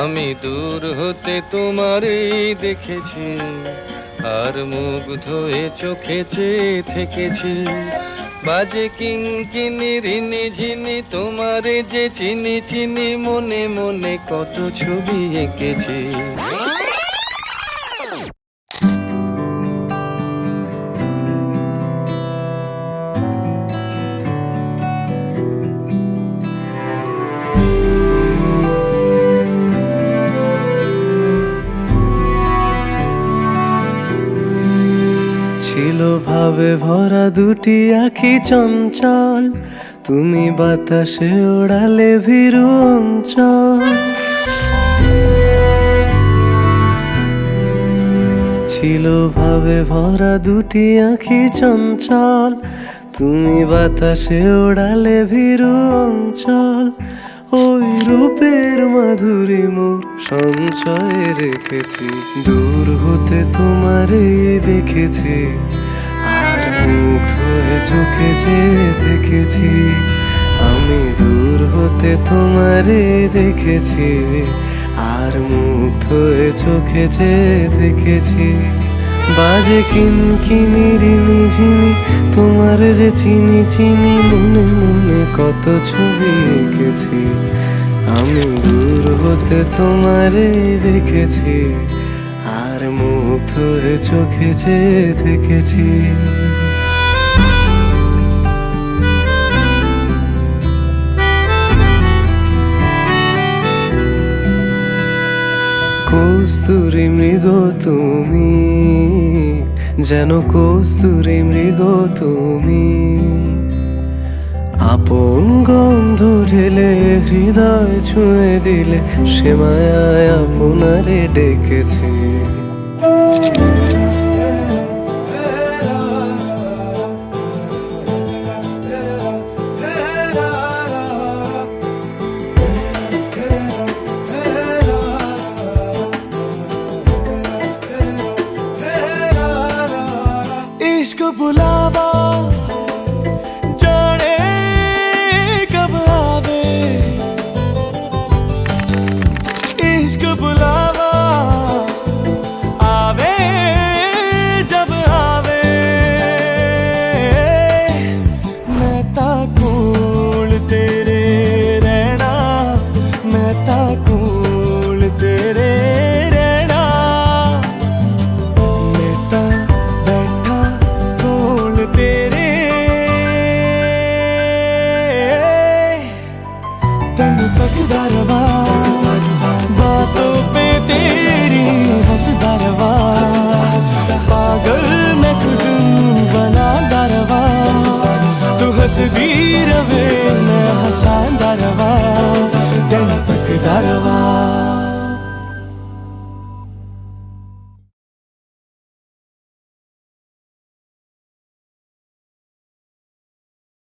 আমি দূর হতে তোমারই দেখেছি, আর মুগ্ধ হয়ে চোখে চেয়ে থেকেছি। বাজে কিঙ্কিনি রিনি ঝিনি তোমারে যে চিনি চিনি, মনে মনে কত ছবি এঁকেছি। ছিল ভাবে ভরা দুটি আঁখি চঞ্চল, তুমি বাতাসে ওড়ালে ভীরু অঞ্চল। ছিল ভাবে ভরা দুটি আঁখি চঞ্চল, তুমি বাতাসে ওড়ালে ভীরু অঞ্চল। ওই রূপের মাধুরী মোর সঞ্চয়ে রেখেছি, দূর হতে তোমারে দেখেছি, আর মুগ্ধ হয়ে চোখে যে দেখেছি। আমি দূর হতে তোমারে দেখেছি, আর মুগ্ধ হয়ে চোখে যে দেখেছি। বাজে কিনকিনি রিনি ঝিনি তোমারে যে চিনি চিনি, মনে মনে কত ছবি এঁকেছি। আমি দূর হতে তোমারে দেখেছি, আর মুগ্ধ হয়ে চোখে যে দেখেছি। কস্তুরী মৃগ তুমি, যেন কস্তুরী মৃগ তুমি। আপন গন্ধ ঢেলে হৃদয় ছুঁয়ে দিলে, সে মায়ায় আপনারে ডেকেছে। इश्क बुलावा जाने कब आवे, इश्क